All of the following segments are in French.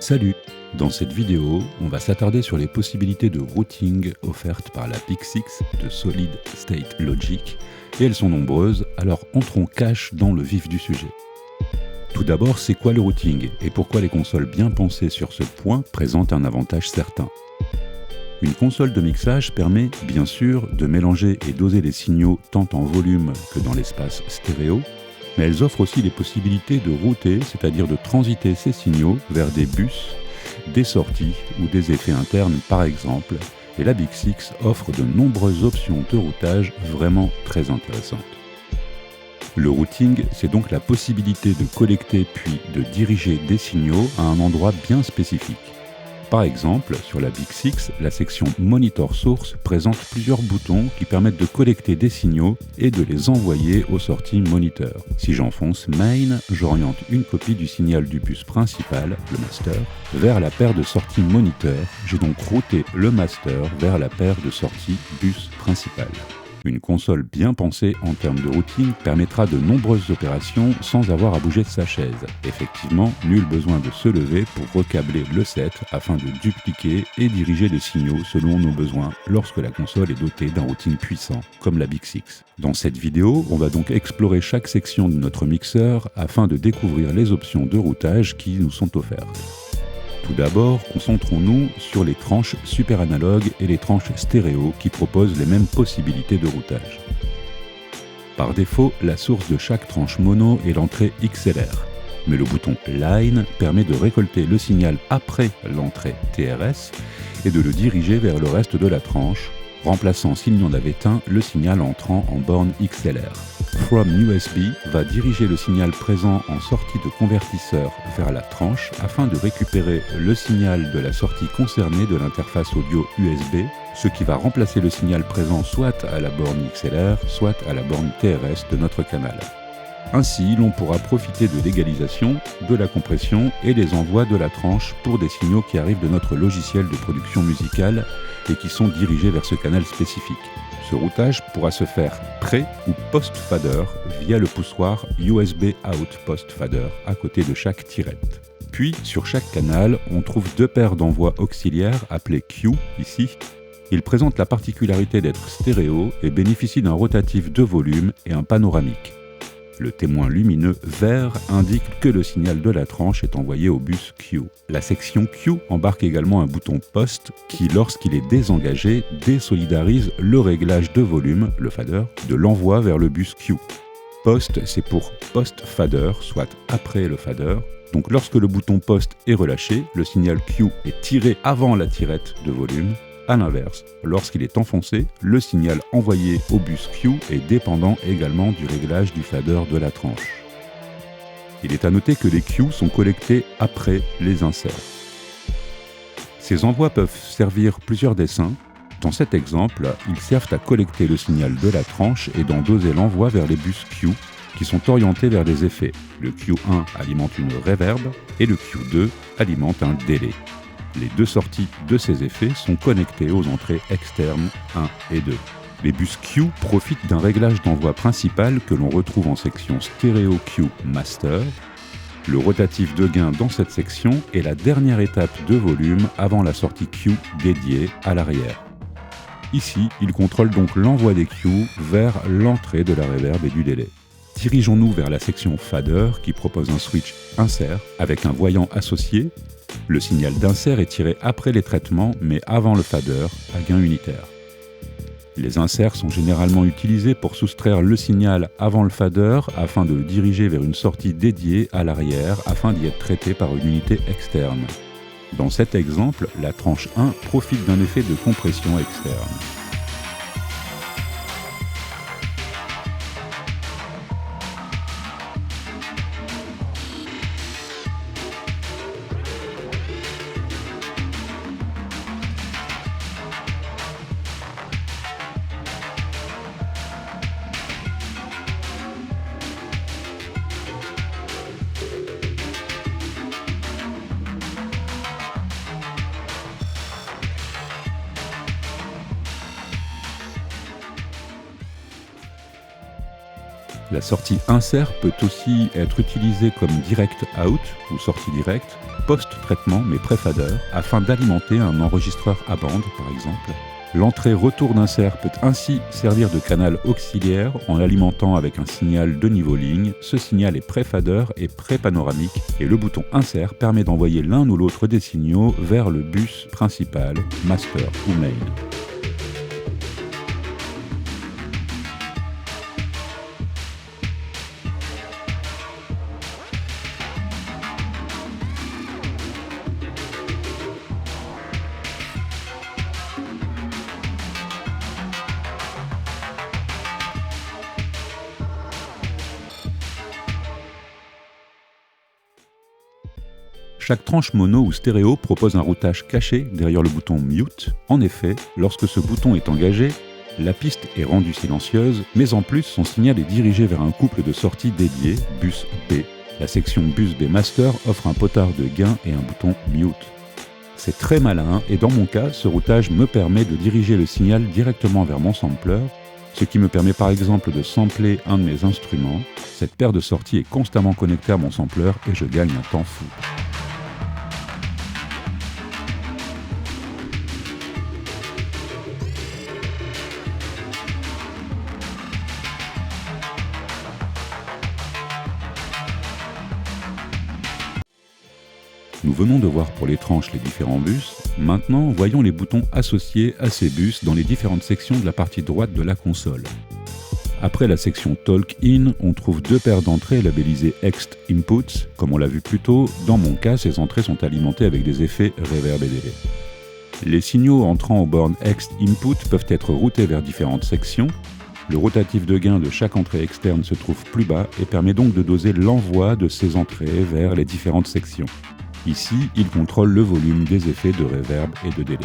Salut! Dans cette vidéo, on va s'attarder sur les possibilités de routing offertes par la Big Six de Solid State Logic, et elles sont nombreuses, alors entrons cash dans le vif du sujet. Tout d'abord, c'est quoi le routing et pourquoi les consoles bien pensées sur ce point présentent un avantage certain? Une console de mixage permet, bien sûr, de mélanger et doser les signaux tant en volume que dans l'espace stéréo, mais elles offrent aussi les possibilités de router, c'est-à-dire de transiter ces signaux vers des bus, des sorties ou des effets internes par exemple, et la Big Six offre de nombreuses options de routage vraiment très intéressantes. Le routing, c'est donc la possibilité de collecter puis de diriger des signaux à un endroit bien spécifique. Par exemple, sur la Big Six, la section Monitor Source présente plusieurs boutons qui permettent de collecter des signaux et de les envoyer aux sorties moniteur. Si j'enfonce Main, j'oriente une copie du signal du bus principal, le master, vers la paire de sorties moniteur. J'ai donc routé le master vers la paire de sorties bus principal. Une console bien pensée en termes de routing permettra de nombreuses opérations sans avoir à bouger de sa chaise. Effectivement, nul besoin de se lever pour recabler le set afin de dupliquer et diriger les signaux selon nos besoins lorsque la console est dotée d'un routing puissant, comme la Big Six. Dans cette vidéo, on va donc explorer chaque section de notre mixeur afin de découvrir les options de routage qui nous sont offertes. Tout d'abord, concentrons-nous sur les tranches super analogues et les tranches stéréo qui proposent les mêmes possibilités de routage. Par défaut, la source de chaque tranche mono est l'entrée XLR, mais le bouton Line permet de récolter le signal après l'entrée TRS et de le diriger vers le reste de la tranche, remplaçant s'il n'y en avait un le signal entrant en borne XLR. From USB va diriger le signal présent en sortie de convertisseur vers la tranche afin de récupérer le signal de la sortie concernée de l'interface audio USB, ce qui va remplacer le signal présent soit à la borne XLR, soit à la borne TRS de notre canal. Ainsi, l'on pourra profiter de l'égalisation, de la compression et des envois de la tranche pour des signaux qui arrivent de notre logiciel de production musicale et qui sont dirigés vers ce canal spécifique. Ce routage pourra se faire pré- ou post-fader via le poussoir USB Out Post-Fader à côté de chaque tirette. Puis, sur chaque canal, on trouve deux paires d'envois auxiliaires appelés Q ici. Ils présentent la particularité d'être stéréo et bénéficient d'un rotatif de volume et un panoramique. Le témoin lumineux vert indique que le signal de la tranche est envoyé au bus Q. La section Q embarque également un bouton post qui, lorsqu'il est désengagé, désolidarise le réglage de volume, le fader, de l'envoi vers le bus Q. Post, c'est pour post-fader, soit après le fader. Donc lorsque le bouton post est relâché, le signal Q est tiré avant la tirette de volume. A l'inverse, lorsqu'il est enfoncé, le signal envoyé au bus Q est dépendant également du réglage du fader de la tranche. Il est à noter que les Q sont collectés après les inserts. Ces envois peuvent servir plusieurs desseins. Dans cet exemple, ils servent à collecter le signal de la tranche et d'en doser l'envoi vers les bus Q qui sont orientés vers des effets. Le Q1 alimente une reverb et le Q2 alimente un délai. Les deux sorties de ces effets sont connectées aux entrées externes 1 et 2. Les bus Q profitent d'un réglage d'envoi principal que l'on retrouve en section stéréo Q Master. Le rotatif de gain dans cette section est la dernière étape de volume avant la sortie Q dédiée à l'arrière. Ici, il contrôle donc l'envoi des Q vers l'entrée de la reverb et du délai. Dirigeons-nous vers la section Fader qui propose un switch insert avec un voyant associé. Le signal d'insert est tiré après les traitements, mais avant le fader, à gain unitaire. Les inserts sont généralement utilisés pour soustraire le signal avant le fader afin de le diriger vers une sortie dédiée à l'arrière afin d'y être traité par une unité externe. Dans cet exemple, la tranche 1 profite d'un effet de compression externe. La sortie insert peut aussi être utilisée comme direct out ou sortie directe, post-traitement mais pré-fader, afin d'alimenter un enregistreur à bande par exemple. L'entrée retour d'insert peut ainsi servir de canal auxiliaire en l'alimentant avec un signal de niveau ligne. Ce signal est pré-fader et pré-panoramique et le bouton insert permet d'envoyer l'un ou l'autre des signaux vers le bus principal, master ou main. Chaque tranche mono ou stéréo propose un routage caché derrière le bouton Mute. En effet, lorsque ce bouton est engagé, la piste est rendue silencieuse, mais en plus son signal est dirigé vers un couple de sorties dédié, bus B. La section bus B Master offre un potard de gain et un bouton Mute. C'est très malin et dans mon cas, ce routage me permet de diriger le signal directement vers mon sampler, ce qui me permet par exemple de sampler un de mes instruments. Cette paire de sorties est constamment connectée à mon sampler et je gagne un temps fou. Nous venons de voir pour les tranches les différents bus. Maintenant, voyons les boutons associés à ces bus dans les différentes sections de la partie droite de la console. Après la section Talk In, on trouve deux paires d'entrées labellisées Ext Inputs. Comme on l'a vu plus tôt, dans mon cas, ces entrées sont alimentées avec des effets reverb et delay. Les signaux entrant aux bornes Ext Input peuvent être routés vers différentes sections. Le rotatif de gain de chaque entrée externe se trouve plus bas et permet donc de doser l'envoi de ces entrées vers les différentes sections. Ici, il contrôle le volume des effets de reverb et de delay.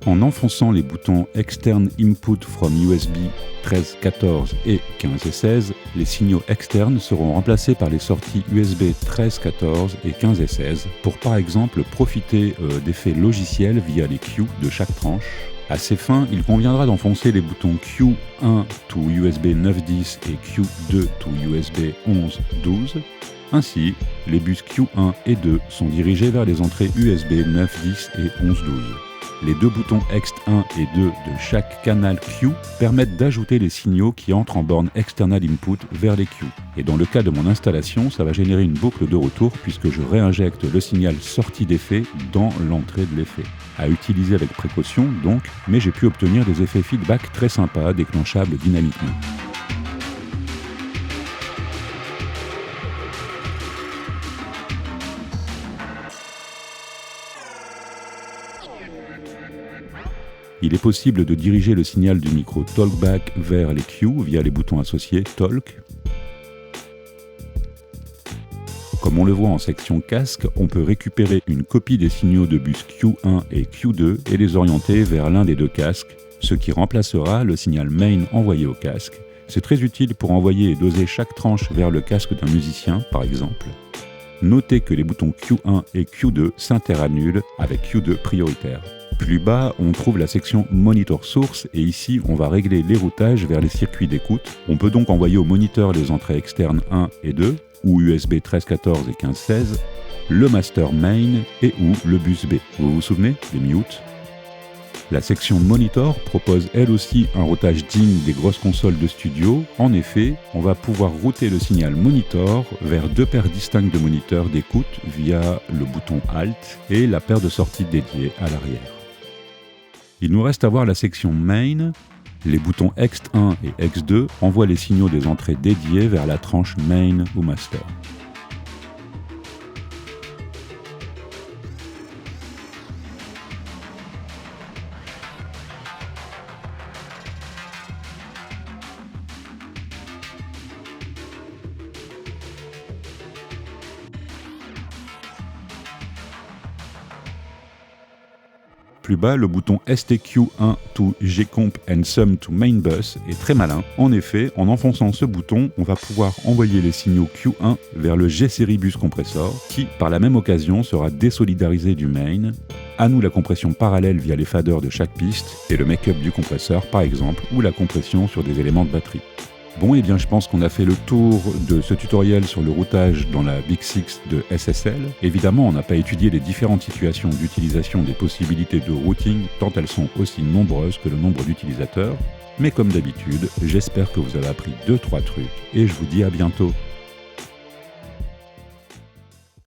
En enfonçant les boutons Extern Input from USB 13-14 et 15 et 16, les signaux externes seront remplacés par les sorties USB 13-14 et 15 et 16 pour par exemple profiter d'effets logiciels via les Q de chaque tranche. À ces fins, il conviendra d'enfoncer les boutons Q1 to USB 9.10 et Q2 to USB 11.12. Ainsi, les bus Q1 et 2 sont dirigés vers les entrées USB 9.10 et 11.12. Les deux boutons Ext 1 et 2 de chaque canal Q permettent d'ajouter les signaux qui entrent en borne External Input vers les Q. Et dans le cas de mon installation, ça va générer une boucle de retour puisque je réinjecte le signal sortie d'effet dans l'entrée de l'effet. À utiliser avec précaution donc, mais j'ai pu obtenir des effets feedback très sympas déclenchables dynamiquement. Il est possible de diriger le signal du micro TalkBack vers les Q via les boutons associés Talk. Comme on le voit en section casque, on peut récupérer une copie des signaux de bus Q1 et Q2 et les orienter vers l'un des deux casques, ce qui remplacera le signal main envoyé au casque. C'est très utile pour envoyer et doser chaque tranche vers le casque d'un musicien, par exemple. Notez que les boutons Q1 et Q2 s'interannulent avec Q2 prioritaire. Plus bas, on trouve la section Monitor Source et ici, on va régler les routages vers les circuits d'écoute. On peut donc envoyer au moniteur les entrées externes 1 et 2, ou USB 13-14 et 15-16, le master main et ou le bus B. Vous vous souvenez des mutes? La section Monitor propose elle aussi un routage digne des grosses consoles de studio. En effet, on va pouvoir router le signal Monitor vers deux paires distinctes de moniteurs d'écoute via le bouton Alt et la paire de sorties dédiée à l'arrière. Il nous reste à voir la section Main. Les boutons Ext 1 et Ext 2 envoient les signaux des entrées dédiées vers la tranche Main ou Master. plus bas, le bouton STQ1 to Gcomp and Sum to Main Bus est très malin. En effet, en enfonçant ce bouton, on va pouvoir envoyer les signaux Q1 vers le G-Series Bus Compressor, qui, par la même occasion, sera désolidarisé du main. À nous la compression parallèle via les faders de chaque piste, et le make-up du compresseur par exemple, ou la compression sur des éléments de batterie. Bon, et bien je pense qu'on a fait le tour de ce tutoriel sur le routage dans la Big Six de SSL. Évidemment, on n'a pas étudié les différentes situations d'utilisation des possibilités de routing, tant elles sont aussi nombreuses que le nombre d'utilisateurs. Mais comme d'habitude, j'espère que vous avez appris 2-3 trucs, et je vous dis à bientôt.